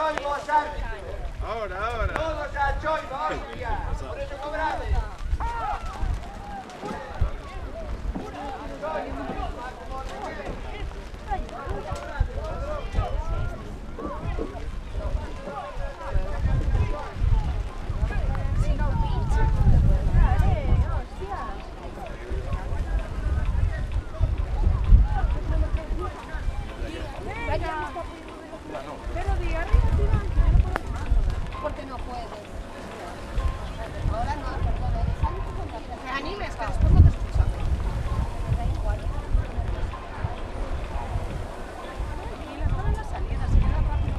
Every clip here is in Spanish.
choivos, árbitro. Ahora. Todos a choivos, ya. Por eso cobrades. Pero de arriba, porque no puedes. Ahora no, perdón, te animes, que después no te escuchan. Da igual. Y la zona en la salida, se queda rápido.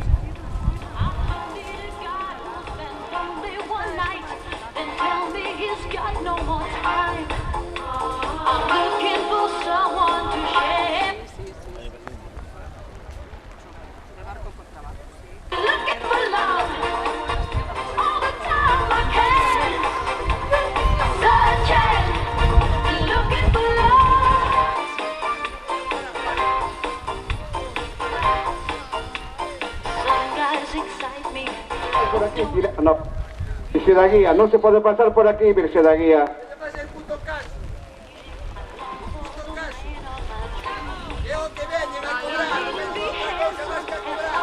Por aquí, no. Virxe da Guía, no se puede pasar por aquí, Virxe da Guía. ¿Qué pasa el puto caso? Puto caso. Yo que veñen a cobrar, no me otra cosa más que a cobrar.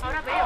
Ahora veo.